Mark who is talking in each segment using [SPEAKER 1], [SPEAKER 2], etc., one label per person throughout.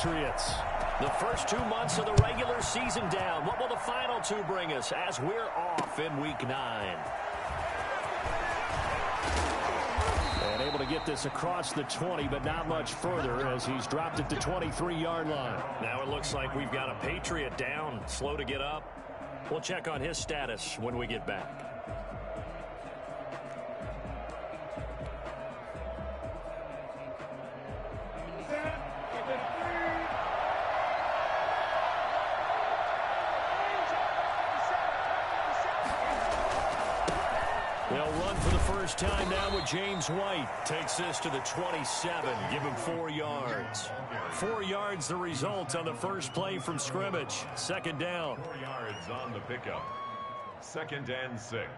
[SPEAKER 1] Patriots.
[SPEAKER 2] The first 2 months of the regular season down. What will the final 2 bring us as we're off in Week 9? And able to get this across the 20, but not much further as he's dropped it to 23-yard line. Now it looks like we've got a Patriot down, slow to get up. We'll check on his status when we get back. They'll run for the first time now with James White. Takes this to the 27. Give him 4 yards. 4 yards the result on the first play from scrimmage. Second down.
[SPEAKER 3] 4 yards on the pickup. 2nd and 6.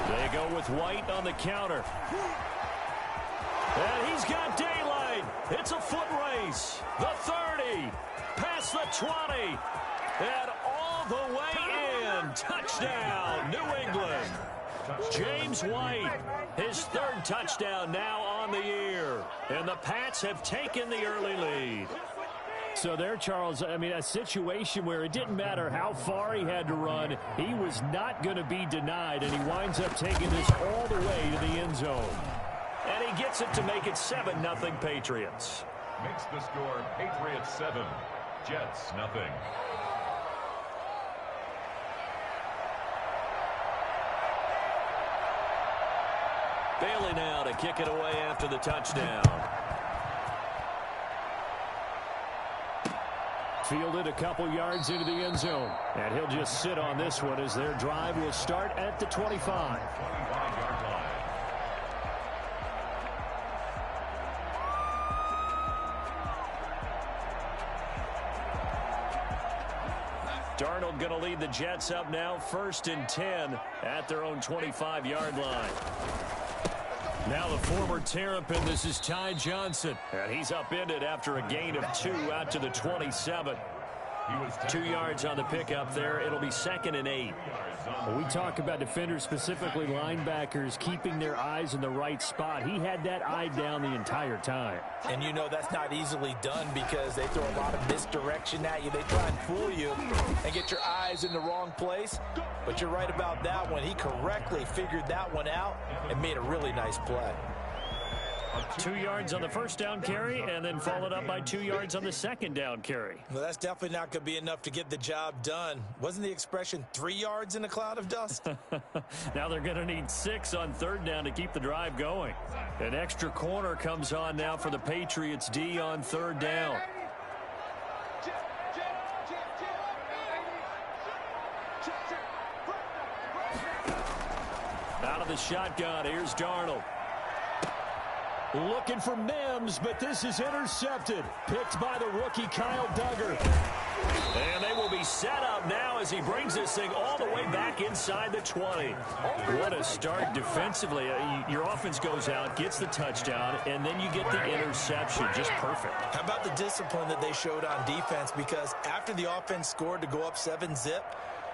[SPEAKER 2] They go with White on the counter. And he's got daylight. It's a foot race. The 30. Past the 20. And all the way in. Touchdown, New England. James White, his 3rd touchdown now on the year. And the Pats have taken the early lead.
[SPEAKER 1] So there, Charles, I mean, a situation where it didn't matter how far he had to run, he was not going to be denied, and he winds up taking this all the way to the end zone.
[SPEAKER 2] And he gets it to make it 7-0 Patriots.
[SPEAKER 3] Makes the score Patriots 7, Jets nothing.
[SPEAKER 2] Bailey now to kick it away after the touchdown.
[SPEAKER 1] Fielded a couple yards into the end zone. And he'll just sit on this one as their drive will start at the 25.
[SPEAKER 3] 25-yard line.
[SPEAKER 2] Darnold going to lead the Jets up now, 1st and 10 at their own 25-yard line. Now the former Terrapin, this is Ty Johnson. And he's upended after a gain of 2 out to the 27. 2 yards on the pickup there. It'll be 2nd and 8.
[SPEAKER 1] When we talk about defenders, specifically linebackers, keeping their eyes in the right spot, he had that eye down the entire time.
[SPEAKER 4] And you know that's not easily done because they throw a lot of misdirection at you. They try and fool you and get your eyes in the wrong place. But you're right about that one. He correctly figured that one out and made a really nice play.
[SPEAKER 1] 2 yards on the first down carry and then followed up by 2 yards on the second down carry.
[SPEAKER 4] Well, that's definitely not going to be enough to get the job done. Wasn't the expression 3 yards in a cloud of dust?
[SPEAKER 1] Now they're going to need 6 on 3rd down to keep the drive going.
[SPEAKER 2] An extra corner comes on now for the Patriots D on 3rd down. Out of the shotgun, here's Darnold. Looking for Mims, but this is intercepted. Picked by the rookie Kyle Duggar. And they will be set up now as he brings this thing all the way back inside the 20. What a start defensively. Your offense goes out, gets the touchdown, and then you get the interception. Just perfect.
[SPEAKER 4] How about the discipline that they showed on defense? Because after the offense scored to go up 7-zip,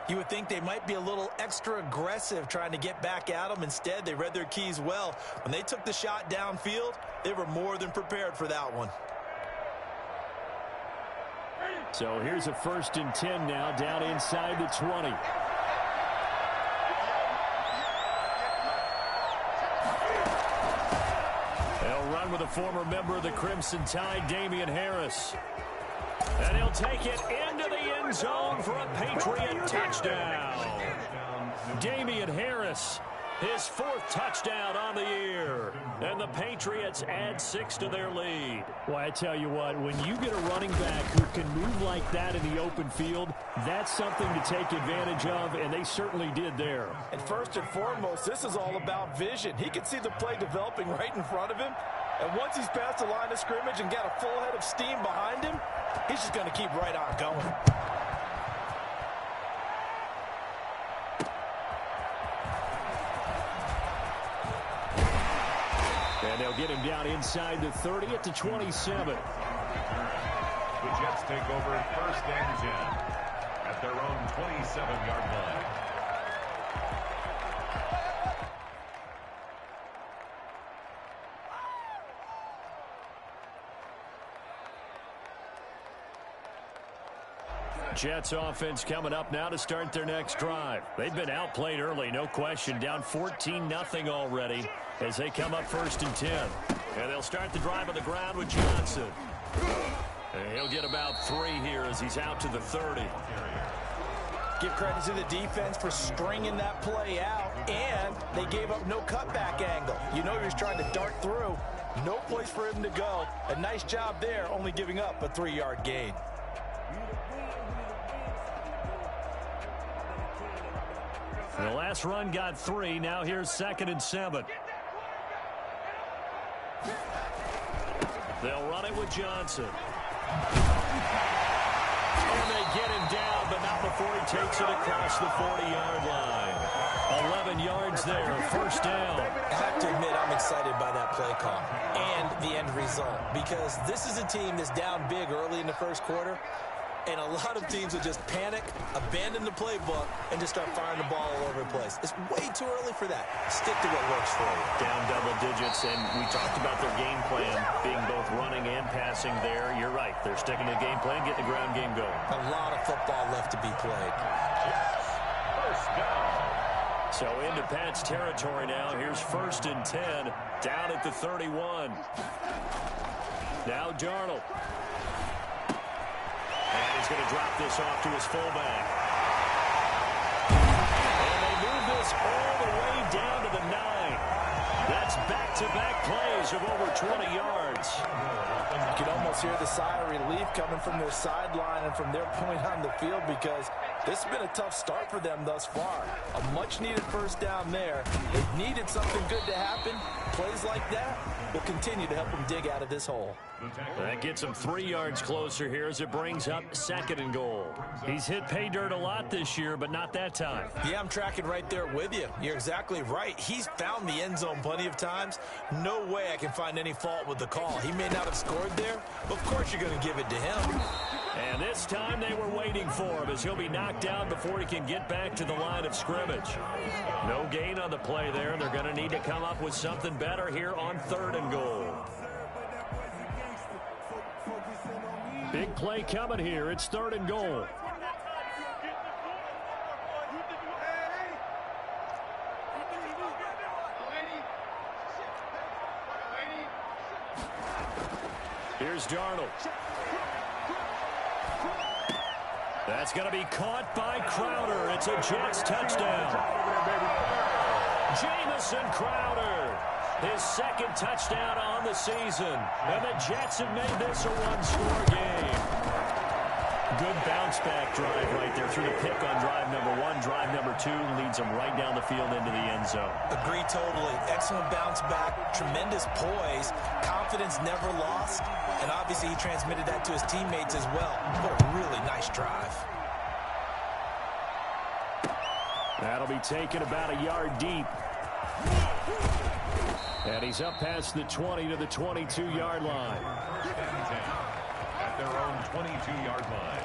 [SPEAKER 4] you would think they might be a little extra aggressive trying to get back at them. Instead, they read their keys well. When they took the shot downfield, they were more than prepared for that one.
[SPEAKER 1] So here's a 1st and 10 now down inside the 20. They'll run with a former member of the Crimson Tide, Damian Harris. And he'll take it into the end zone for a Patriot touchdown. Damian Harris, his 4th touchdown on the year. And the Patriots add 6 to their lead. Well, I tell you what, when you get a running back who can move like that in the open field, that's something to take advantage of, and they certainly did there.
[SPEAKER 4] And first and foremost, this is all about vision. He could see the play developing right in front of him. And once he's past the line of scrimmage and got a full head of steam behind him, he's just going to keep right on going.
[SPEAKER 1] And they'll get him down inside the 30 at the 27.
[SPEAKER 3] Jets take over first and 10 at their own 27-yard line.
[SPEAKER 1] Jets offense coming up now to start their next drive. They've been outplayed early, no question. Down 14-0 already as they come up first and 10. And they'll start the drive on the ground with Johnson. And he'll get about 3 here as he's out to the 30.
[SPEAKER 4] Give credit to the defense for stringing that play out, and they gave up no cutback angle. You know he was trying to dart through. No place for him to go. A nice job there, only giving up a 3-yard gain.
[SPEAKER 1] The last run got 3. Now here's 2nd and 7. They'll run it with Johnson. And they get him down, but not before he takes it across the 40-yard line. 11 yards there, first down.
[SPEAKER 4] I have to admit, I'm excited by that play call and the end result, because this is a team that's down big early in the first quarter, and a lot of teams will just panic, abandon the playbook, and just start firing the ball all over the place. It's way too early for that. Stick to what works for you.
[SPEAKER 1] Down double digits, and we talked about their game plan being both running and passing there. You're right. They're sticking to the game plan, getting the ground game going.
[SPEAKER 4] A lot of football left to be played.
[SPEAKER 3] First down.
[SPEAKER 1] So into Pat's territory now. Here's 1st and 10, down at the 31. Now Darnold. And he's going to drop this off to his fullback. And they move this all the way down to the 9. That's back-to-back plays of over 20 yards.
[SPEAKER 4] You can almost hear the sigh of relief coming from their sideline and from their point on the field, because this has been a tough start for them thus far. A much-needed first down there. They've needed something good to happen. Plays like that will continue to help them dig out of this hole.
[SPEAKER 1] That gets him 3 yards closer here as it brings up 2nd and goal. He's hit pay dirt a lot this year, but not that time.
[SPEAKER 4] Yeah, I'm tracking right there with you. You're exactly right. He's found the end zone plenty of times. No way I can find any fault with the call. He may not have scored there, but of course you're going to give it to him.
[SPEAKER 1] And this time they were waiting for him as he'll be knocked down before he can get back to the line of scrimmage. No gain on the play there. They're going to need to come up with something better here on 3rd and goal. Big play coming here. It's 3rd and goal. Here's Darnold. That's going to be caught by Crowder. It's a Jets touchdown. Jamison Crowder, his 2nd touchdown on the season. And the Jets have made this a one-score game. Good bounce-back drive right there through the pick on drive number 1. Drive number 2 leads them right down the field into the end zone.
[SPEAKER 4] Agree totally. Excellent bounce back, tremendous poise, confidence never lost, and obviously he transmitted that to his teammates as well. What a really nice drive.
[SPEAKER 1] That'll be taken about a yard deep. And he's up past the 20 to the 22-yard line.
[SPEAKER 3] At their own 22-yard line.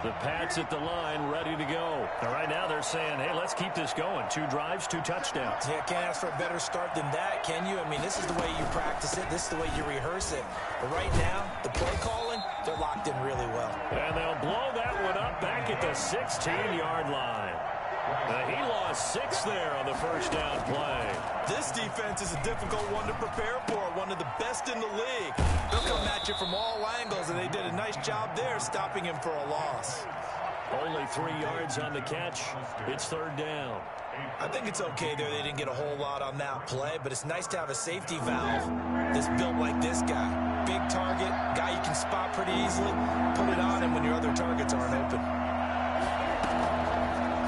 [SPEAKER 1] The Pats at the line, ready to go. And right now they're saying, hey, let's keep this going. 2 drives, 2 touchdowns.
[SPEAKER 4] Yeah, can't ask for a better start than that, can you? I mean, this is the way you practice it. This is the way you rehearse it. But right now, the play calling, they're locked in really well.
[SPEAKER 1] And they'll blow that one up back at the 16-yard line. He lost 6 there on the first down play.
[SPEAKER 4] This defense is a difficult one to prepare for, one of the best in the league. They'll come at you from all angles, and they did a nice job there stopping him for a loss.
[SPEAKER 1] Only 3 yards on the catch. It's 3rd down.
[SPEAKER 4] I think it's okay there. They didn't get a whole lot on that play, but it's nice to have a safety valve that's built like this guy. Big target, guy you can spot pretty easily. Put it on him when your other targets aren't open.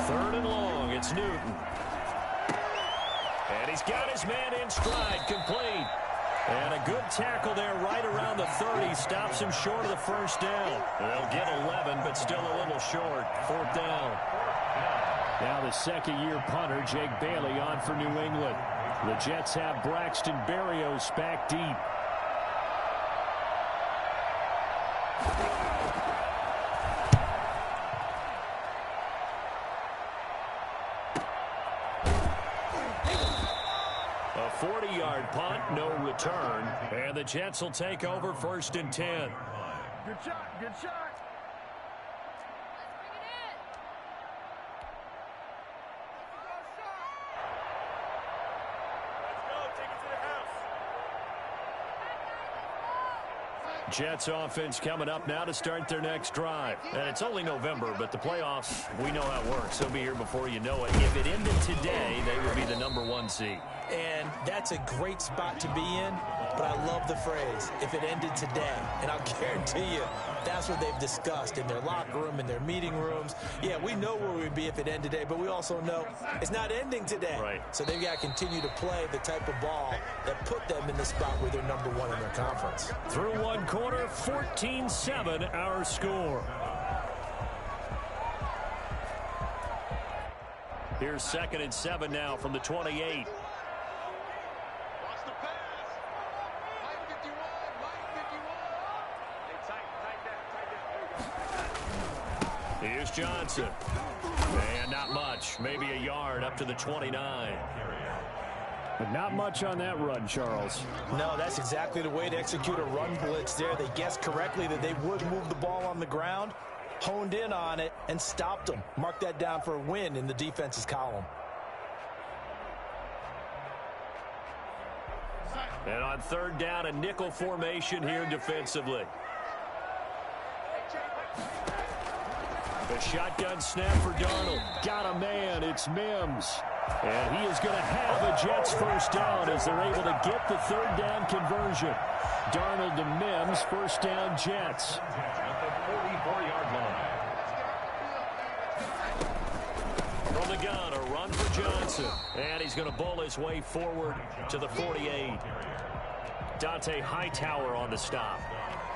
[SPEAKER 1] 3rd and long. It's Newton. And he's got his man in stride, complete. And a good tackle there right around the 30. Stops him short of the first down. They'll get 11, but still a little short. 4th down. Now the 2nd-year punter, Jake Bailey, on for New England. The Jets have Braxton Berrios back deep. A 40-yard punt, no return. And the Jets will take over 1st and 10.
[SPEAKER 5] Good shot, good shot.
[SPEAKER 1] Jets offense coming up now to start their next drive. And it's only November, but the playoffs, we know how it works. They'll be here before you know it. If it ended today, they would be the #1 seed.
[SPEAKER 4] And that's a great spot to be in, but I love the phrase, if it ended today. And I'll guarantee you, that's what they've discussed in their locker room, in their meeting rooms. Yeah, we know where we'd be if it ended today, but we also know it's not ending today.
[SPEAKER 1] Right.
[SPEAKER 4] So they've got to continue to play the type of ball that put them in the spot where they're #1 in their conference.
[SPEAKER 1] Through one quarter, 14-7 our score. Here's 2nd and 7 now from the 28. Here's Johnson. And not much. Maybe a yard up to the 29. But not much on that run, Charles.
[SPEAKER 4] No, that's exactly the way to execute a run blitz there. They guessed correctly that they would move the ball on the ground, honed in on it, and stopped them. Mark that down for a win in the defense's column.
[SPEAKER 1] And on 3rd down, a nickel formation here defensively. The shotgun snap for Darnold. Got a man. It's Mims. And he is going to have the Jets 1st down as they're able to get the 3rd down conversion. Darnold to Mims, 1st down Jets.
[SPEAKER 3] At the 44-yard line.
[SPEAKER 1] From the gun, a run for Johnson. And he's going to bowl his way forward to the 48. Dante Hightower on the stop.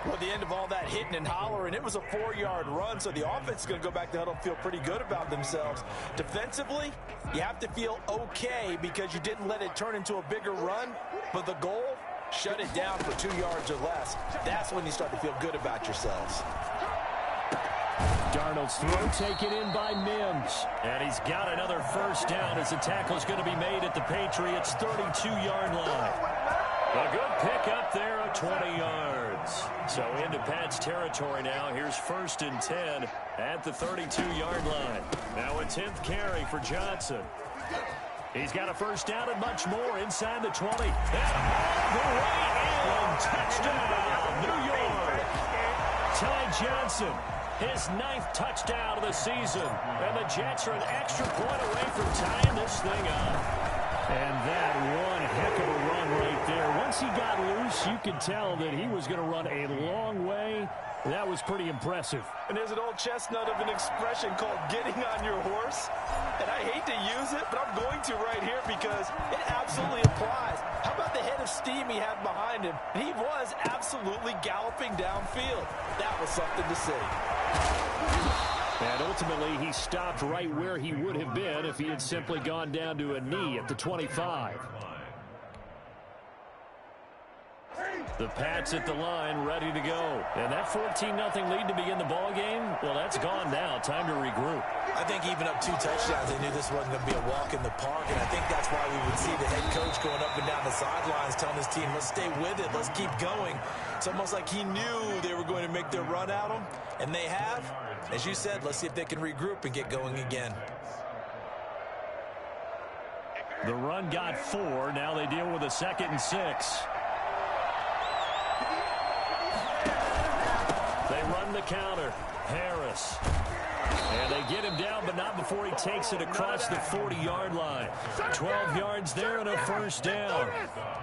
[SPEAKER 4] Well, at the end of all that hitting and hollering, it was a 4-yard run, so the offense is going to go back to huddle and feel pretty good about themselves. Defensively, you have to feel okay because you didn't let it turn into a bigger run, but the goal, shut it down for 2 yards or less. That's when you start to feel good about yourselves.
[SPEAKER 1] Darnold's throw taken in by Mims. And he's got another 1st down as the tackle's going to be made at the Patriots' 32-yard line. A good pick up there at 20 yards. So into Pat's territory now. Here's 1st and 10 at the 32-yard line. Now a 10th carry for Johnson. He's got a 1st down and much more inside the 20. And all the way in. Touchdown, New York. Ty Johnson, his 9th touchdown of the season. And the Jets are an extra point away from tying this thing up. And that one heck of a run right there. Once he got loose, you could tell that he was going to run a long way. That was pretty impressive.
[SPEAKER 4] And there's an old chestnut of an expression called getting on your horse. And I hate to use it, but I'm going to right here because it absolutely applies. How about the head of steam he had behind him? He was absolutely galloping downfield. That was something to see.
[SPEAKER 1] And ultimately, he stopped right where he would have been if he had simply gone down to a knee at the 25. The Pats at the line, ready to go. And that 14-0 lead to begin the ball game, well, that's gone now. Time to regroup.
[SPEAKER 4] I think even up 2 touchdowns, they knew this wasn't going to be a walk in the park, and I think that's why we would see the head coach going up and down the sidelines telling his team, let's stay with it, let's keep going. It's almost like he knew they were going to make their run at him, and they have. As you said, let's see if they can regroup and get going again.
[SPEAKER 1] The run got 4. Now they deal with a 2nd and 6. They run the counter. Harris. And they get him down, but not before he takes it across the 40-yard line. 12 yards there and a 1st down.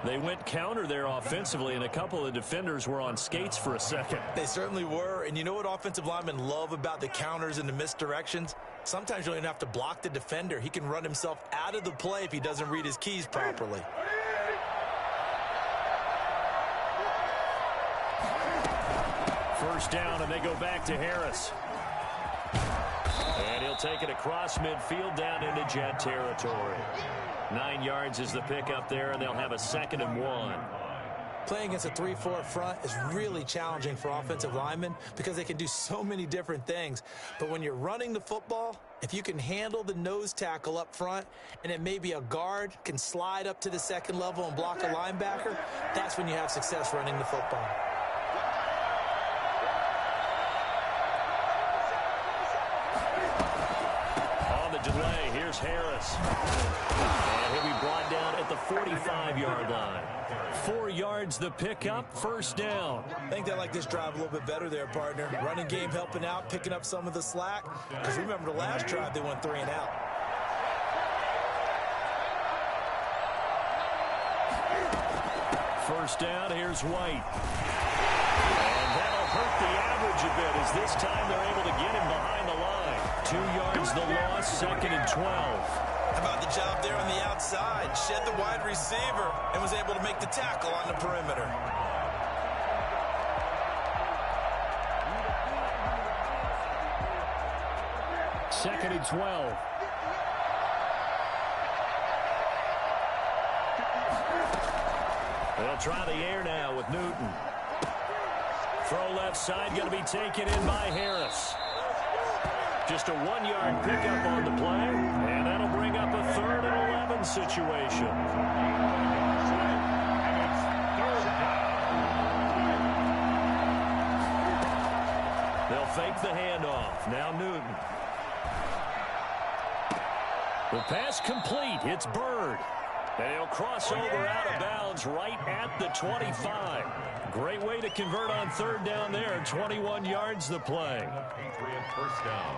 [SPEAKER 1] They went counter there offensively, and a couple of defenders were on skates for a second.
[SPEAKER 4] They certainly were, and you know what offensive linemen love about the counters and the misdirections? Sometimes you don't even have to block the defender. He can run himself out of the play if he doesn't read his keys properly.
[SPEAKER 1] First down, and they go back to Harris. And he'll take it across midfield down into Jet territory.
[SPEAKER 2] 9 yards is the pickup there, and they'll have a 2nd and 1.
[SPEAKER 4] Playing against a 3-4 front is really challenging for offensive linemen because they can do so many different things. But when you're running the football, if you can handle the nose tackle up front and then maybe a guard can slide up to the 2nd level and block a linebacker, that's when you have success running the football.
[SPEAKER 2] On the delay, here's Harris. And he'll be brought down at the 45-yard line. 4 yards the pickup, 1st down.
[SPEAKER 4] I think they like this drive a little bit better there, partner. Running game helping out, picking up some of the slack. Because remember the last drive, they went 3 and out.
[SPEAKER 2] First down, here's White. And that'll hurt the average a bit as this time they're able to get him behind the line. 2 yards the loss, 2nd and 12.
[SPEAKER 4] How about the job there on the outside? Shed the wide receiver and was able to make the tackle on the perimeter.
[SPEAKER 2] Second and 12. They'll try the air now with Newton. Throw left side, going to be taken in by Harris. Just a 1-yard pickup on the play, and that'll bring up a 3rd and 11 situation. They'll fake the handoff. Now Newton. The pass complete. It's Byrd. And he'll cross over out of bounds right at the 25. Great way to convert on 3rd down there. 21 yards the play.
[SPEAKER 3] Patriot first down.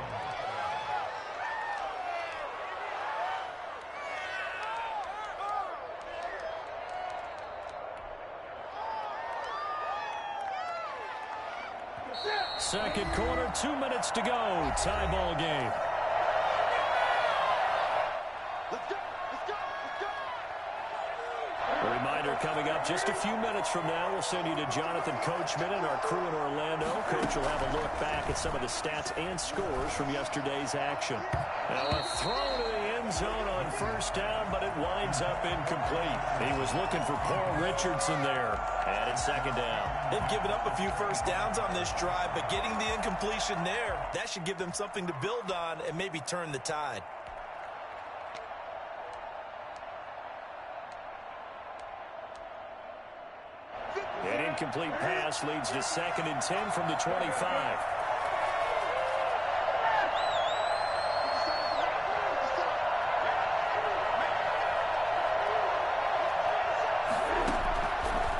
[SPEAKER 2] Second quarter, 2 minutes to go. Tie ball game. A reminder coming up just a few minutes from now. We'll send you to Jonathan Coachman and our crew in Orlando. Coach will have a look back at some of the stats and scores from yesterday's action. Now a throw to the end zone on 1st down, but it winds up incomplete. He was looking for Paul Richardson there. And it's 2nd down.
[SPEAKER 4] They've given up a few 1st downs on this drive, but getting the incompletion there, that should give them something to build on and maybe turn the tide.
[SPEAKER 2] An incomplete pass leads to 2nd and 10 from the 25.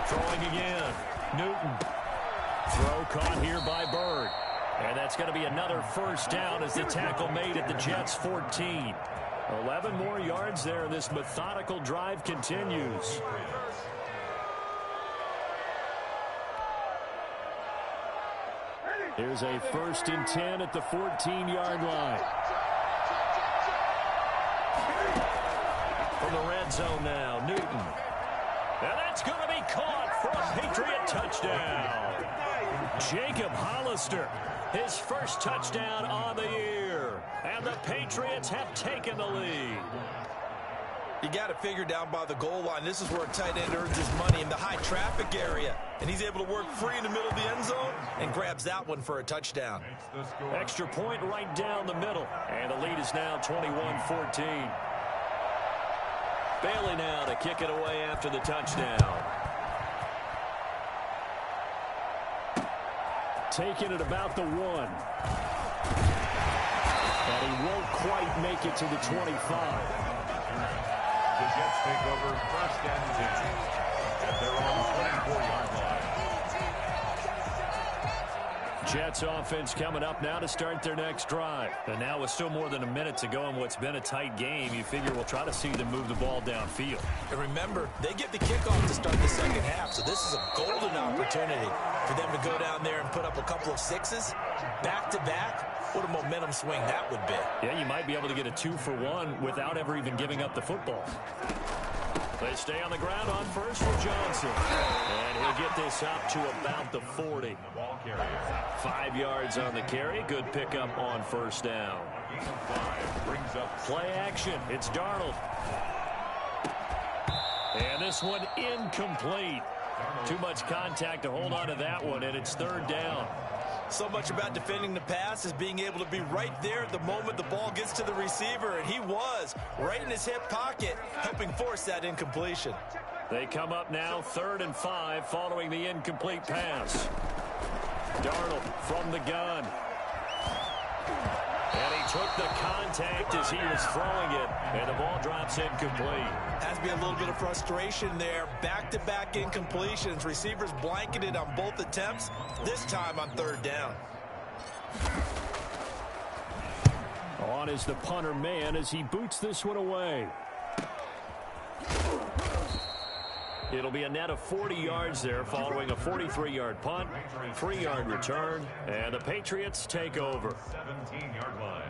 [SPEAKER 2] Throwing again. Newton. Throw caught here by Byrd. And that's going to be another 1st down as the tackle made at the Jets' 14. 11 more yards there, and this methodical drive continues. Here's a 1st and 10 at the 14-yard line. From the red zone now, Newton. And that's going to be caught for a Patriot touchdown. Jacob Hollister, his 1st touchdown on the year. And the Patriots have taken the lead.
[SPEAKER 4] You got to figure down by the goal line. This is where a tight end earns his money in the high traffic area. And he's able to work free in the middle of the end zone and grabs that one for a touchdown.
[SPEAKER 2] Extra point right down the middle. And the lead is now 21-14. Bailey now to kick it away after the touchdown. Taking it about the 1. And he won't quite make it to the 25.
[SPEAKER 3] The Jets take over 1st and 10 at their own 24-yard line.
[SPEAKER 2] Jets offense coming up now to start their next drive. And now with still more than a minute to go in what's been a tight game, you figure we'll try to see them move the ball downfield.
[SPEAKER 4] And remember, they get the kickoff to start the 2nd half, so this is a golden opportunity for them to go down there and put up a couple of 6s back-to-back. What a momentum swing that would be.
[SPEAKER 2] Yeah, you might be able to get a 2-for-1 without ever even giving up the football. They stay on the ground on 1st for Johnson. And he'll get this up to about the 40. 5 yards on the carry. Good pickup on 1st down. Play action. It's Darnold. And this one incomplete. Too much contact to hold on to that one, and it's third down.
[SPEAKER 4] So much about defending the pass is being able to be right there at the moment the ball gets to the receiver, and he was right in his hip pocket, helping force that incompletion.
[SPEAKER 2] They come up now 3rd and 5 following the incomplete pass. Darnold from the gun. And he took the contact as he was throwing it, and the ball drops incomplete.
[SPEAKER 4] Has to be a little bit of frustration there. Back-to-back incompletions. Receivers blanketed on both attempts, this time on 3rd down.
[SPEAKER 2] On is the punter man as he boots this one away. It'll be a net of 40 yards there following a 43-yard punt, 3-yard return, and the Patriots take over.
[SPEAKER 3] 17-yard line.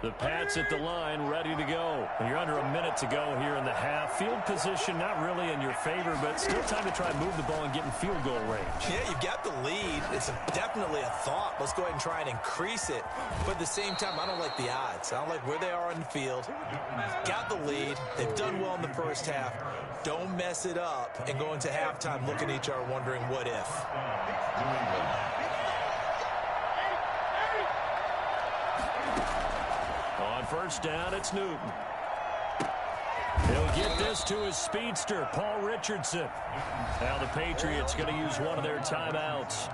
[SPEAKER 2] The Pats at the line, ready to go. You're under a minute to go here in the half. Field position not really in your favor, but still time to try and move the ball and get in field goal range.
[SPEAKER 4] Yeah, you've got the lead. It's definitely a thought. Let's go ahead and try and increase it. But at the same time, I don't like the odds. I don't like where they are on the field. Got the lead. They've done well in the first half. Don't mess it up and go into halftime looking at each other wondering what if.
[SPEAKER 2] On first down, it's Newton. He'll get this to his speedster, Paul Richardson. Now the Patriots going to use one of their timeouts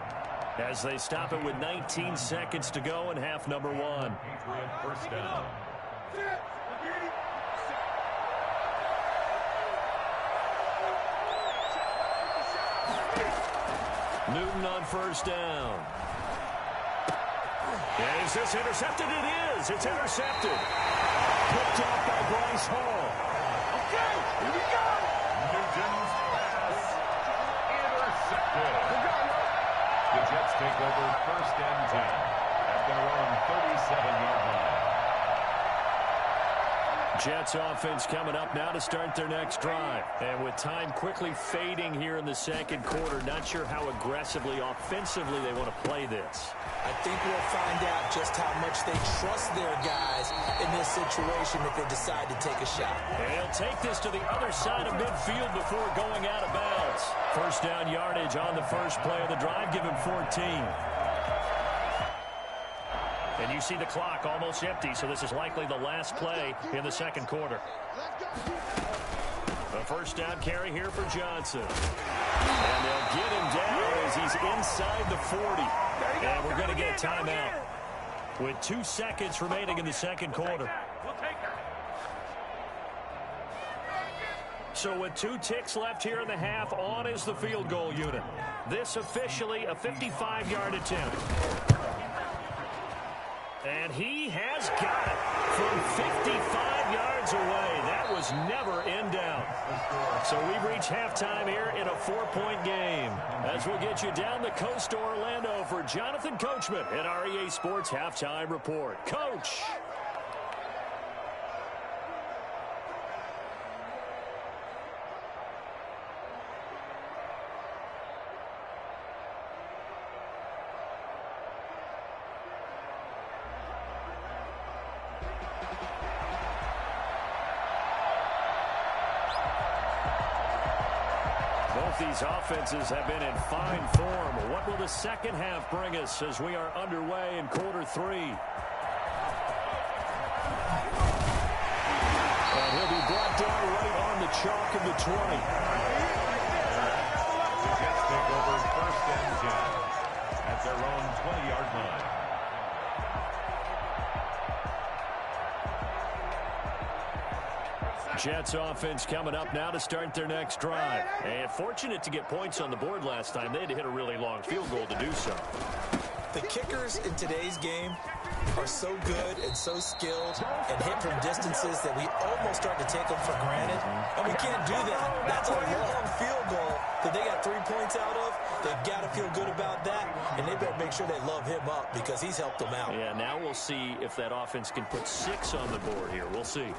[SPEAKER 2] as they stop it with 19 seconds to go in half number 1.
[SPEAKER 3] First down.
[SPEAKER 2] Newton on first down. Is this intercepted? It is. It's intercepted. Picked off by Bryce Hall.
[SPEAKER 3] Okay, here we go. Newton's pass intercepted. The Jets take over 1st and 10 at their own 37-yard line.
[SPEAKER 2] Jets offense coming up now to start their next drive. And with time quickly fading here in the second quarter, not sure how aggressively, offensively they want to play this.
[SPEAKER 4] I think we'll find out just how much they trust their guys in this situation if they decide to take a shot.
[SPEAKER 2] And he'll take this to the other side of midfield before going out of bounds. First down yardage on the first play of the drive. Give him 14. And you see the clock almost empty, so this is likely the last play in the second quarter. The first down carry here for Johnson. And they'll get him down as he's inside the 40. And we're going to get a timeout with 2 seconds remaining in the second quarter. So with 2 ticks left here in the half, on is the field goal unit. This officially a 55-yard attempt. And he has got it from 55 yards away. That was never in doubt. So we've reached halftime here in a 4-point game. As we'll get you down the coast to Orlando for Jonathan Coachman at our EA Sports Halftime Report. Coach. Both these offenses have been in fine form. What will the second half bring us as we are underway in quarter 3? And he'll be brought down right on the chalk of the 20.
[SPEAKER 3] The Jets take over 1st and 10 at their own 20-yard line.
[SPEAKER 2] Jets offense coming up now to start their next drive. And fortunate to get points on the board last time. They had to hit a really long field goal to do so.
[SPEAKER 4] The kickers in today's game are so good and so skilled and hit from distances that we almost start to take them for granted. And we can't do that. That's a long field goal that they got 3 points out of. They've got to feel good about that, and they better make sure they love him up because he's helped them out.
[SPEAKER 2] Yeah, now we'll see if that offense can put 6 on the board here. We'll see.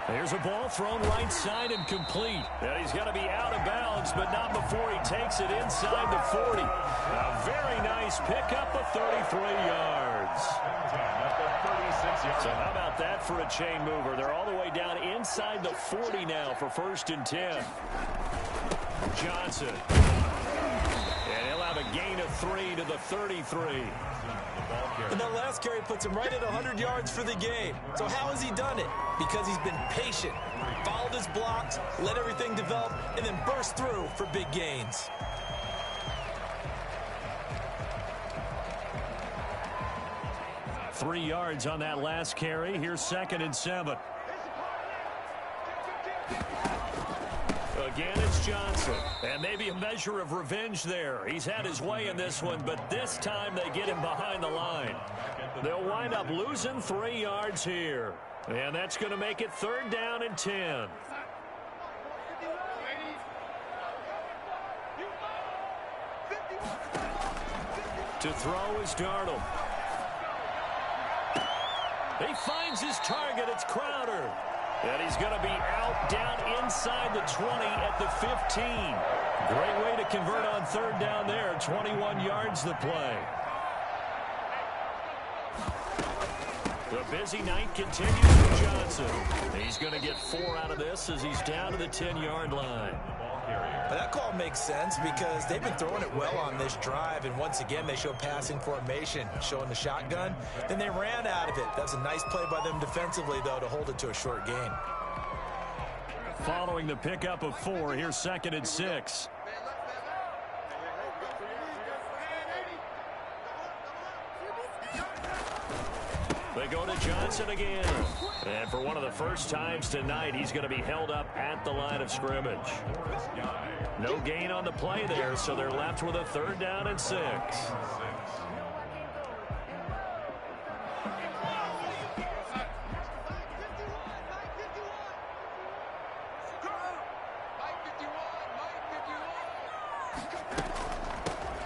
[SPEAKER 1] Here's a ball thrown right side and complete. And he's going to be out of bounds, but not before he takes it inside the 40. A very nice pickup of 33 yards. So how about that for a chain mover? They're all the way down inside the 40 now for 1st and 10. Johnson. And he'll have a gain of 3 to the 33.
[SPEAKER 4] And that last carry puts him right at 100 yards for the game. So how has he done it? Because he's been patient, followed his blocks, let everything develop, and then burst through for big gains.
[SPEAKER 1] Three yards on that last carry. Here's 2nd and 7. Again, it's Johnson. And maybe a measure of revenge there. He's had his way in this one, but this time they get him behind the line. They'll wind up losing 3 yards here. And that's going to make it 3rd down and 10. To throw is Darnold. He finds his target. It's Crowder. And he's going to be out down inside the 20 at the 15. Great way to convert on 3rd down there. 21 yards the play. The busy night continues for Johnson. He's going to get 4 out of this as he's down to the 10-yard line.
[SPEAKER 4] But that call makes sense because they've been throwing it well on this drive, and once again they show passing formation, showing the shotgun. Then they ran out of it. That was a nice play by them defensively, though, to hold it to a short gain.
[SPEAKER 1] Following the pickup of 4, here's 2nd and 6. They go to Johnson again. And for one of the first times tonight, he's going to be held up at the line of scrimmage. No gain on the play there, so they're left with a 3rd down and 6.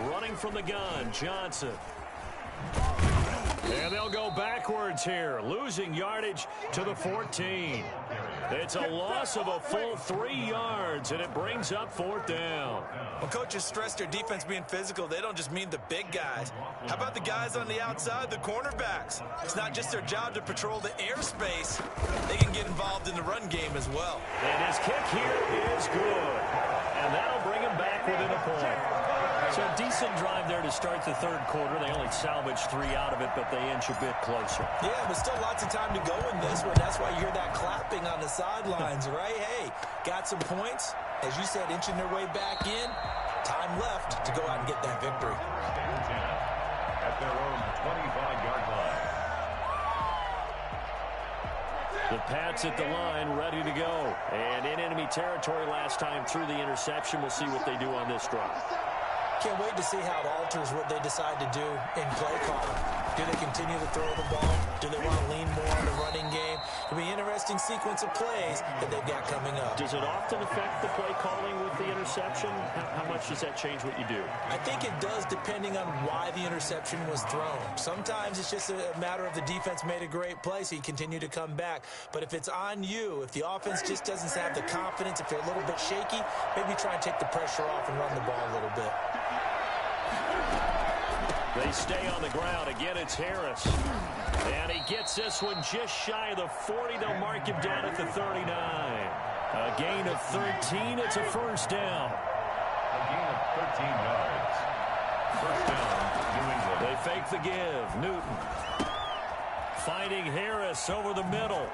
[SPEAKER 1] Running from the gun, Johnson. And they'll go backwards here, losing yardage to the 14. It's a loss of a full 3 yards, and it brings up 4th down.
[SPEAKER 4] When coaches stress their defense being physical, they don't just mean the big guys. How about the guys on the outside, the cornerbacks? It's not just their job to patrol the airspace. They can get involved in the run game as well.
[SPEAKER 1] And his kick here is good. And that'll bring him back within a point. So a decent drive there to start the 3rd quarter. They only salvaged 3 out of it, but they inch a bit closer.
[SPEAKER 4] Yeah, but still lots of time to go in this one. That's why you hear that clapping on the sidelines, right? Hey, got some points. As you said, inching their way back in. Time left to go out and get that victory.
[SPEAKER 3] At their own 25-yard line.
[SPEAKER 1] The Pats at the line, ready to go. And in enemy territory last time through the interception. We'll see what they do on this drive.
[SPEAKER 4] Can't wait to see how it alters what they decide to do in play calling. Do they continue to throw the ball? Do they want to lean more on the running game? It'll be an interesting sequence of plays that they've got coming up.
[SPEAKER 1] Does it often affect the play calling with the interception? How much does that change what you do?
[SPEAKER 4] I think it does, depending on why the interception was thrown. Sometimes it's just a matter of the defense made a great play, so you continue to come back. But if it's on you, if the offense just doesn't have the confidence, if they're a little bit shaky, maybe try and take the pressure off and run the ball a little bit.
[SPEAKER 1] They stay on the ground. Again, it's Harris. And he gets this one just shy of the 40. They'll mark him down at the 39. A gain of 13. It's a 1st down.
[SPEAKER 3] A gain of 13 yards. 1st down, New England.
[SPEAKER 1] They fake the give. Newton. Finding Harris over the middle.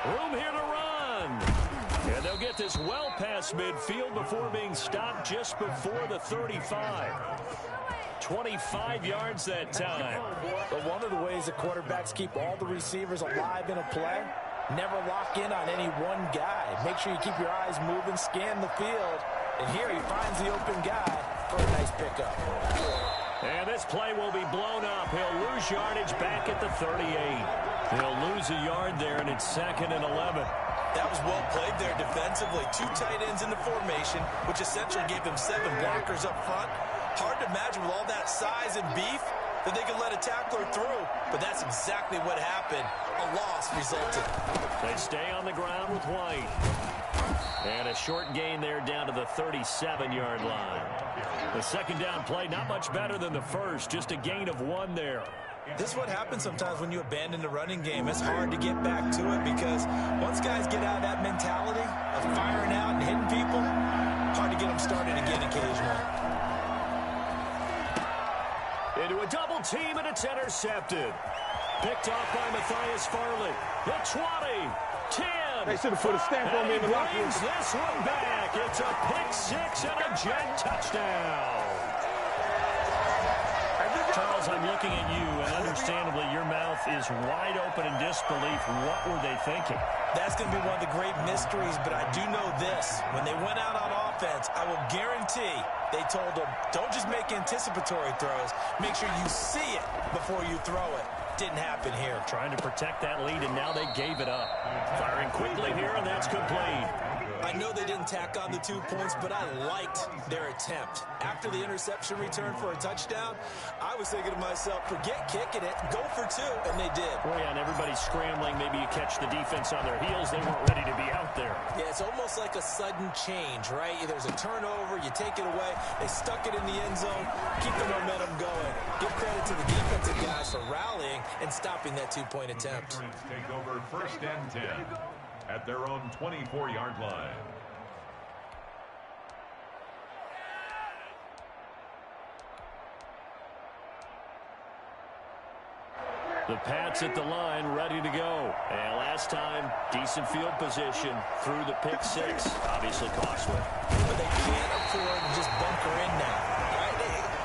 [SPEAKER 1] Room here to run. And they'll get this well past midfield before being stopped just before the 35. 25 yards that time.
[SPEAKER 4] But one of the ways the quarterbacks keep all the receivers alive in a play, never lock in on any one guy. Make sure you keep your eyes moving, scan the field. And here he finds the open guy for a nice pickup.
[SPEAKER 1] And this play will be blown up. He'll lose yardage back at the 38. He'll lose a yard there, and it's 2nd and 11.
[SPEAKER 4] That was well played there defensively. 2 tight ends in the formation, which essentially gave them 7 blockers up front. Hard to imagine with all that size and beef that they could let a tackler through, but that's exactly what happened. A loss resulted.
[SPEAKER 2] They stay on the ground with White. And a short gain there down to the 37-yard line. The second down play, not much better than the first, just a gain of 1 there.
[SPEAKER 4] This is what happens sometimes when you abandon the running game. It's hard to get back to it because once guys get out of that mentality of firing out and hitting people, hard to get them started again occasionally.
[SPEAKER 2] Into a double team, and it's intercepted. Picked off by Matthias Farley. The 20, 10.
[SPEAKER 5] They should have put a stamp on me in the locker room.
[SPEAKER 2] Brings this one back. It's a pick 6 and a Jet touchdown. Charles, I'm looking at you, and understandably, your mouth is wide open in disbelief. What were they thinking?
[SPEAKER 4] That's going to be one of the great mysteries, but I do know this. When they went out on offense, I will guarantee they told them, don't just make anticipatory throws. Make sure you see it before you throw it. Didn't happen here.
[SPEAKER 2] Trying to protect that lead, and now they gave it up. Firing quickly here, and that's complete.
[SPEAKER 4] I know they didn't tack on the 2 points, but I liked their attempt. After the interception return for a touchdown, I was thinking to myself, forget kicking it, go for 2, and they did.
[SPEAKER 2] Well, yeah, and everybody's scrambling. Maybe you catch the defense on their heels. They weren't ready to be out there.
[SPEAKER 4] Yeah, it's almost like a sudden change, right? There's a turnover, you take it away, they stuck it in the end zone, keep the momentum going. Give credit to the defensive guys for rallying and stopping that 2-point attempt.
[SPEAKER 3] Take over 1st and 10 at their own 24-yard line.
[SPEAKER 2] The Pats at the line, ready to go. And last time, decent field position through the pick 6. Obviously costly.
[SPEAKER 4] But they can't afford to just bunker in now. Right?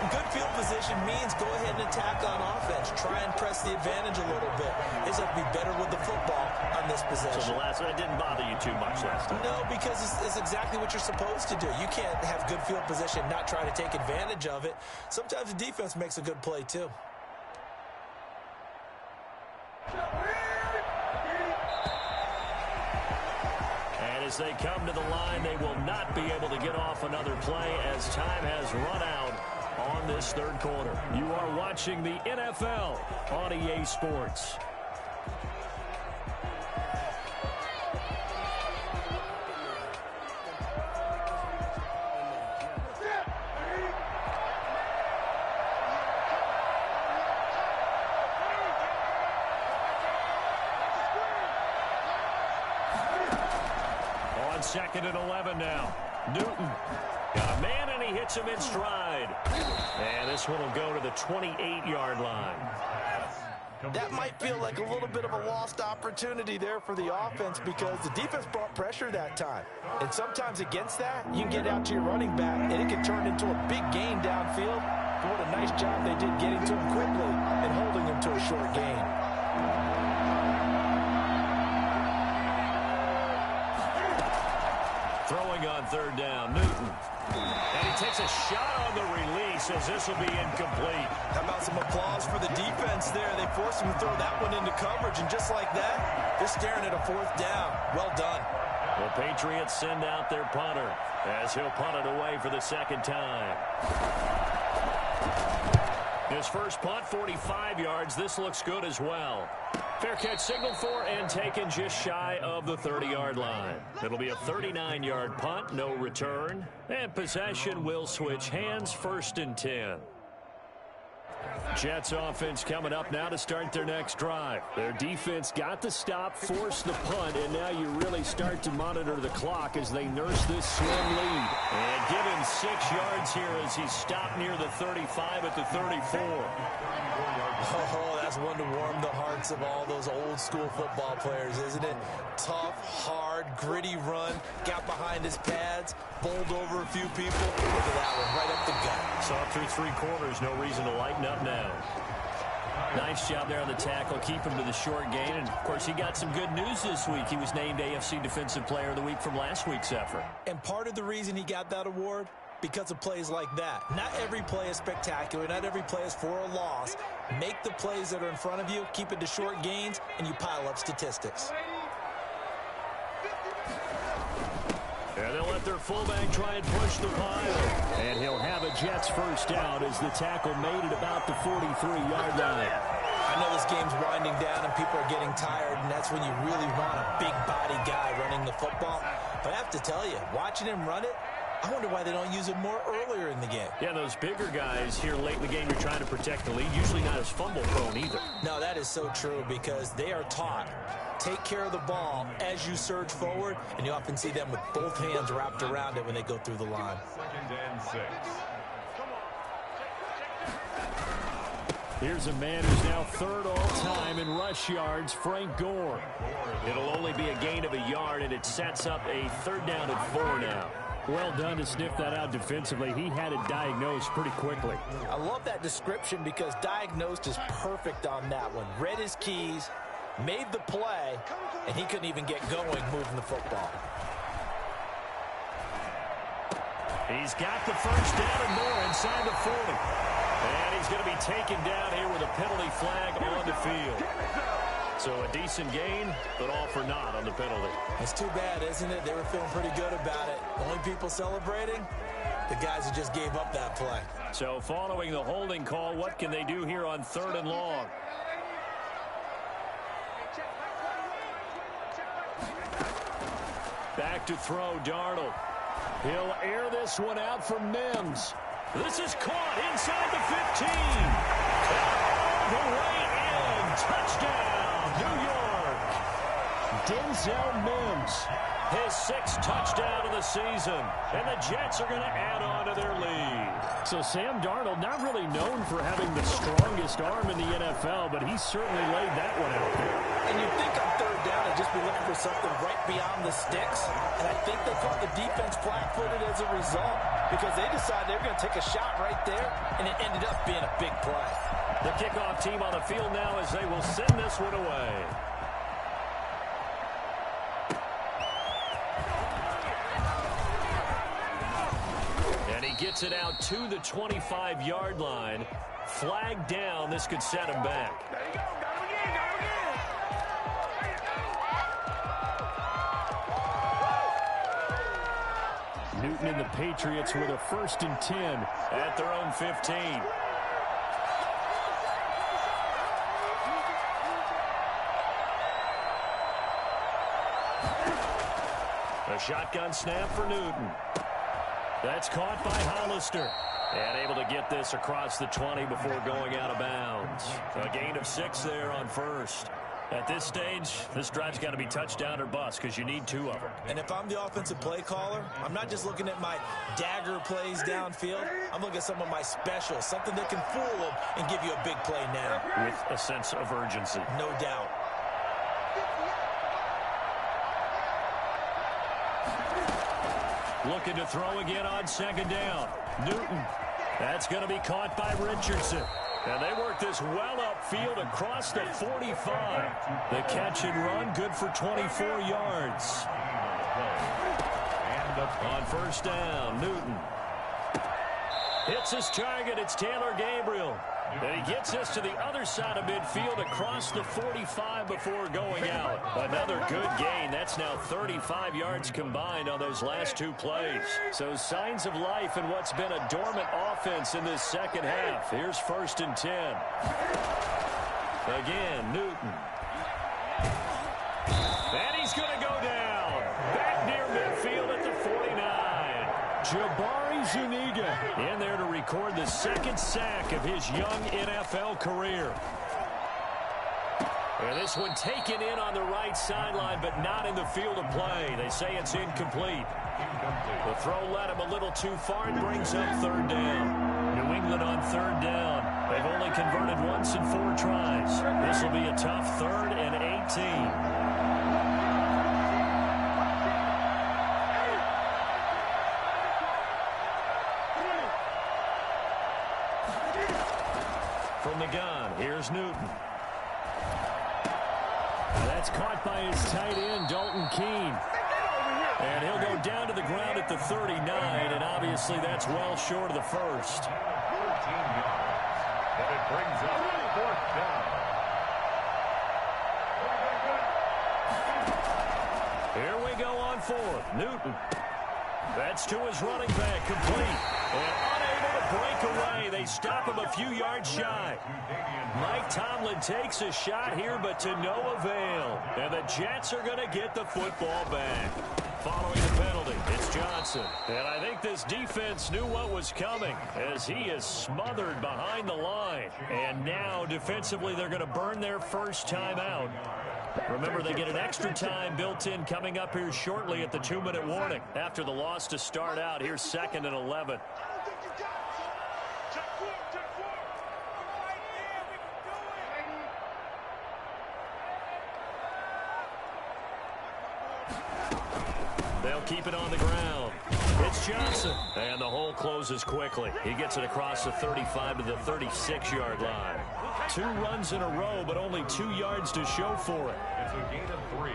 [SPEAKER 4] Good field position means go ahead and attack on offense. Try and press the advantage a little bit. They just have to be better with the football on this possession.
[SPEAKER 2] So the last one didn't bother you too much last time?
[SPEAKER 4] No, because it's exactly what you're supposed to do. You can't have good field position, not try to take advantage of it. Sometimes the defense makes a good play, too.
[SPEAKER 2] And as they come to the line, they will not be able to get off another play as time has run out on this 3rd quarter. You are watching the NFL on EA Sports. On 2nd and 11 now. Newton got a man, and he hits him in stride. And this one will go to the 28-yard line.
[SPEAKER 4] That might feel like a little bit of a lost opportunity there for the offense because the defense brought pressure that time. And sometimes against that, you can get out to your running back, and it can turn into a big gain downfield. But what a nice job they did getting to him quickly and holding him to a short gain.
[SPEAKER 2] Throwing on 3rd down, Newton. And he takes a shot on the release as this will be incomplete.
[SPEAKER 4] How about some applause for the defense there? They forced him to throw that one into coverage, and just like that, they're staring at a 4th down. Well done.
[SPEAKER 2] The Patriots send out their punter as he'll punt it away for the 2nd time. His first punt, 45 yards. This looks good as well. Fair catch signaled for and taken just shy of the 30-yard line. It'll be a 39-yard punt, no return. And possession will switch hands, 1st and 10. Jets offense coming up now to start their next drive. Their defense got the stop, forced the punt, and now you really start to monitor the clock as they nurse this slim lead. And give him 6 yards here as he's stopped near the 35 at the 34.
[SPEAKER 4] Oh, that's one to warm the hearts of all those old school football players, isn't it? Tough, hard, gritty run, got behind his pads, bowled over a few people. Look at that one, right up the gut.
[SPEAKER 2] Saw through 3 quarters, no reason to lighten up now. Nice job there on the tackle, keep him to the short gain. And, of course, he got some good news this week. He was named AFC Defensive Player of the Week from last week's effort.
[SPEAKER 4] And part of the reason he got that award, because of plays like that. Not every play is spectacular. Not every play is for a loss. Make the plays that are in front of you, keep it to short gains, and you pile up statistics.
[SPEAKER 2] And they'll let their fullback try and push the pile. And he'll have a Jets first down as the tackle made it about the 43-yard line.
[SPEAKER 4] I know this game's winding down and people are getting tired, and that's when you really want a big body guy running the football. But I have to tell you, watching him run it, I wonder why they don't use it more earlier in the game.
[SPEAKER 2] Yeah, those bigger guys here late in the game, you're trying to protect the lead, usually not as fumble prone either.
[SPEAKER 4] No, that is so true because they are taught. Take care of the ball as you surge forward, and you often see them with both hands wrapped around it when they go through the line.
[SPEAKER 3] 2nd and 6.
[SPEAKER 1] Here's a man who's now third all-time in rush yards, Frank Gore.
[SPEAKER 2] It'll only be a gain of a yard, and it sets up a 3rd down and 4 now.
[SPEAKER 1] Well done to sniff that out defensively. He had it diagnosed pretty quickly.
[SPEAKER 4] I love that description because diagnosed is perfect on that one. Read his keys, made the play, and he couldn't even get going moving the football.
[SPEAKER 2] He's got the 1st down and more inside the 40. And he's going to be taken down here with a penalty flag on the field. So a decent gain, but all for naught on the penalty.
[SPEAKER 4] It's too bad, isn't it? They were feeling pretty good about it. The only people celebrating, the guys who just gave up that play.
[SPEAKER 2] So following the holding call, what can they do here on 3rd and long? Back to throw, Darnold. He'll air this one out for Mims. This is caught inside the 15. All the way in. Touchdown, New York. Denzel Mims, his 6th touchdown of the season. And the Jets are going to add on to their lead.
[SPEAKER 1] So Sam Darnold, not really known for having the strongest arm in the NFL, but he certainly laid that one out there.
[SPEAKER 4] And you'd think on 3rd down they'd just be looking for something right beyond the sticks. And I think they caught the defense flat-footed as a result because they decided they were going to take a shot right there, and it ended up being a big play.
[SPEAKER 2] The kickoff team on the field now as they will send this one away. And he gets it out to the 25-yard line. Flag down. This could set him back.
[SPEAKER 1] Newton and the Patriots with a 1st and 10
[SPEAKER 2] at their own 15. A shotgun snap for Newton. That's caught by Hollister. And able to get this across the 20 before going out of bounds. A gain of 6 there on 1st. At this stage, this drive's got to be touchdown or bust because you need 2 of them.
[SPEAKER 4] And if I'm the offensive play caller, I'm not just looking at my dagger plays downfield. I'm looking at some of my specials, something that can fool them and give you a big play now.
[SPEAKER 2] With a sense of urgency.
[SPEAKER 4] No doubt.
[SPEAKER 2] Looking to throw again on 2nd down. Newton. That's going to be caught by Richardson. And they work this well upfield across the 45. The catch and run, good for 24 yards. And on 1st down, Newton hits his target. It's Taylor Gabriel. And he gets this to the other side of midfield across the 45 before going out. Another good gain. That's now 35 yards combined on those last 2 plays. So signs of life in what's been a dormant offense in this 2nd half. Here's 1st and 10. Again, Newton. And he's going to go down. Back near midfield at the 49. Jabari Zuniga in there to record the 2nd sack of his young NFL career. And this one taken in on the right sideline, but not in the field of play. They say it's incomplete. The throw led him a little too far and brings up 3rd down. New England on 3rd down. They've only converted once in 4 tries. This will be a tough 3rd and 18. From the gun, here's Newton.
[SPEAKER 1] That's caught by his tight end, Dalton Keene.
[SPEAKER 2] And he'll go down to the ground at the 39, and obviously that's well short of the 1st.
[SPEAKER 3] 14 yards. But it brings up 4th down.
[SPEAKER 2] Here we go on 4th. Newton. That's to his running back, complete. And unable to break away. They stop him a few yards shy. Mike Tomlin takes a shot here, but to no avail. And the Jets are going to get the football back. Following the penalty, it's Johnson. And I think this defense knew what was coming as he is smothered behind the line. And now, defensively, they're going to burn their first timeout. Remember, they get an extra time built in coming up here shortly at the 2-minute warning. After the loss to start out, here's 2nd and 11. They'll keep it on the ground. It's Johnson. And the hole closes quickly. He gets it across the 35 to the 36-yard line. 2 runs in a row, but only 2 yards to show for it.
[SPEAKER 3] It's a gain of 3.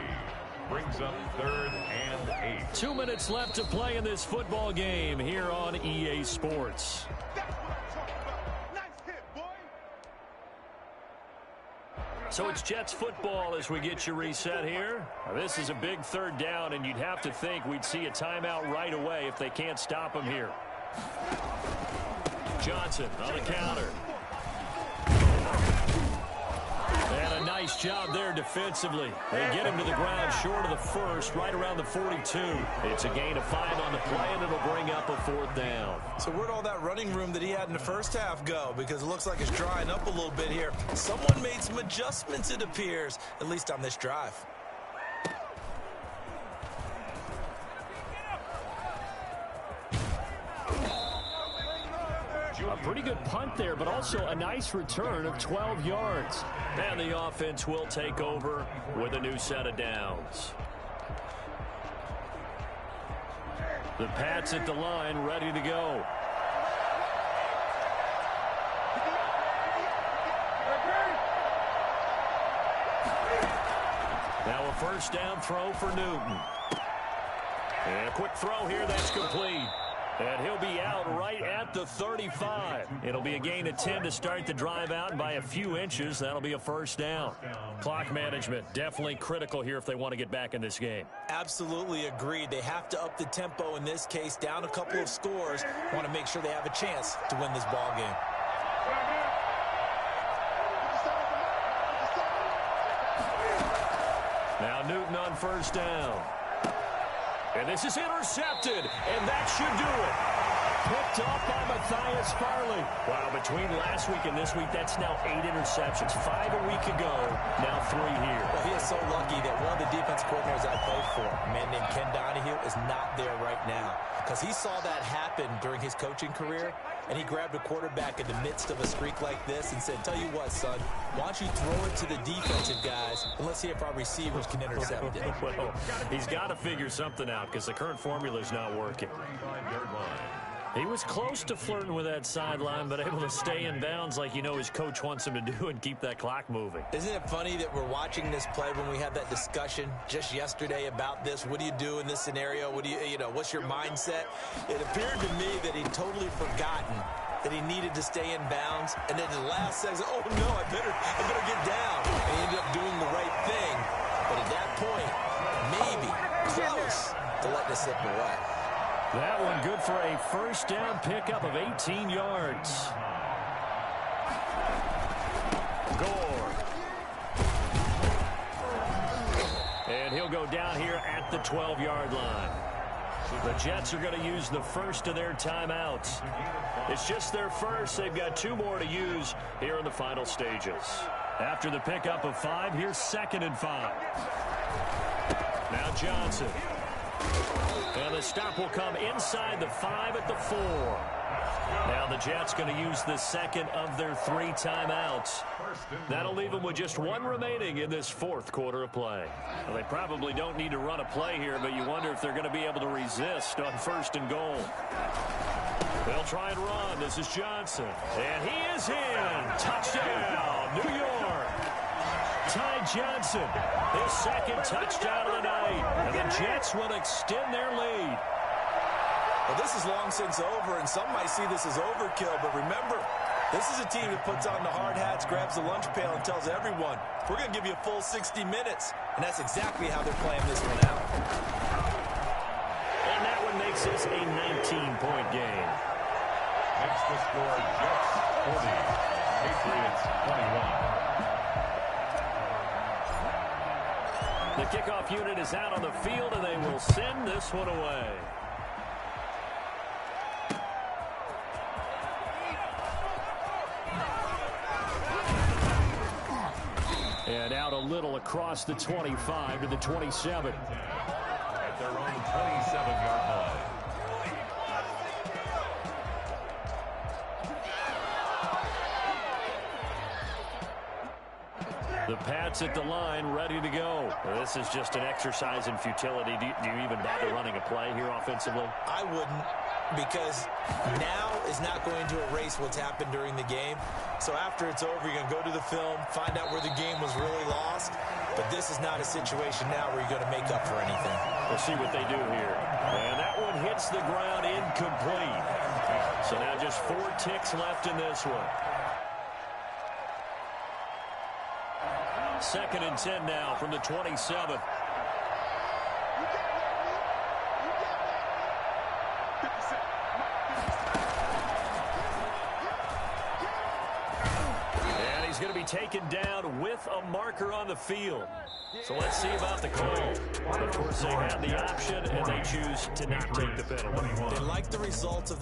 [SPEAKER 3] Brings up 3rd and 8.
[SPEAKER 2] 2 minutes left to play in this football game here on EA Sports. So it's Jets football as we get you reset here. This is a big 3rd down, and you'd have to think we'd see a timeout right away if they can't stop him here. Johnson on the counter. And a nice job there defensively. They get him to the ground short of the first, right around the 42. It's a gain of 5 on the play, and it'll bring up a 4th down.
[SPEAKER 4] So where'd all that running room that he had in the first half go? Because it looks like it's drying up a little bit here. Someone made some adjustments, it appears, at least on this drive.
[SPEAKER 2] A pretty good punt there, but also a nice return of 12 yards. And the offense will take over with a new set of downs. The Pats at the line, ready to go. Now a first down throw for Newton. And a quick throw here, that's complete. And he'll be out right at the 35. It'll be a gain of 10 to start the drive out, and by a few inches, that'll be a first down. Clock management, definitely critical here if they want to get back in this game.
[SPEAKER 4] Absolutely agreed. They have to up the tempo in this case, down a couple of scores. Want to make sure they have a chance to win this ball game.
[SPEAKER 2] Now Newton on first down. And this is intercepted, and that should do it. Picked off by Matthias Farley. Wow, between last week and this week, that's now 8 interceptions. 5 a week ago, now 3 here.
[SPEAKER 4] Well, he is so lucky that one of the defense coordinators I played for, a man named Ken Donahue, is not there right now. Because he saw that happen during his coaching career, and he grabbed a quarterback in the midst of a streak like this and said, tell you what, son, why don't you throw it to the defensive guys, and let's see if our receivers can intercept it.
[SPEAKER 2] Well, he's got to figure something out because the current formula is not working. He was close to flirting with that sideline, but able to stay in bounds like his coach wants him to do and keep that clock moving.
[SPEAKER 4] Isn't it funny that we're watching this play when we had that discussion just yesterday about this? What do you do in this scenario? What do what's your mindset? It appeared to me that he'd totally forgotten that he needed to stay in bounds, and then the last second, oh no, I better get down. And he ended up doing the right thing, but at that point, maybe close to letting it slip away.
[SPEAKER 2] That one good for a first down pickup of 18 yards. Gore. And he'll go down here at the 12-yard line. The Jets are going to use the first of their timeouts. It's just their first. They've got 2 more to use here in the final stages. After the pickup of 5, here's 2nd and 5. Now Johnson. And the stop will come inside the 5 at the 4. Now the Jets going to use the second of their 3 timeouts. That'll leave them with just 1 remaining in this 4th quarter of play. Well, they probably don't need to run a play here, but you wonder if they're going to be able to resist on 1st and goal. They'll try and run. This is Johnson. And he is in. Touchdown, New York. Ty Johnson, his 2nd touchdown of the night. And the Jets will extend their lead.
[SPEAKER 4] Well, this is long since over, and some might see this as overkill, but remember, this is a team that puts on the hard hats, grabs the lunch pail, and tells everyone, we're going to give you a full 60 minutes. And that's exactly how they're playing this one out.
[SPEAKER 2] And that one makes this a 19-point game.
[SPEAKER 3] Makes the score Jets 40, Patriots 21.
[SPEAKER 1] The kickoff unit is out on the field, and they will send this one away. And out a little across the 25 to the 27.
[SPEAKER 3] At their own 27-yard line.
[SPEAKER 1] The Pats at the line, ready to go. Well, this is just an exercise in futility. Do you even bother running a play here offensively?
[SPEAKER 4] I wouldn't, because now is not going to erase what's happened during the game. So after it's over, you're going to go to the film, find out where the game was really lost. But this is not a situation now where you're going to make up for anything.
[SPEAKER 1] We'll see what they do here. And that one hits the ground incomplete. So now just 4 ticks left in this one. 2nd and 10 now from the 27. And he's going to be taken down with a marker on the field. So let's see about the call. Of course, they had the option, and they choose to not take the penalty.
[SPEAKER 4] They like the results of the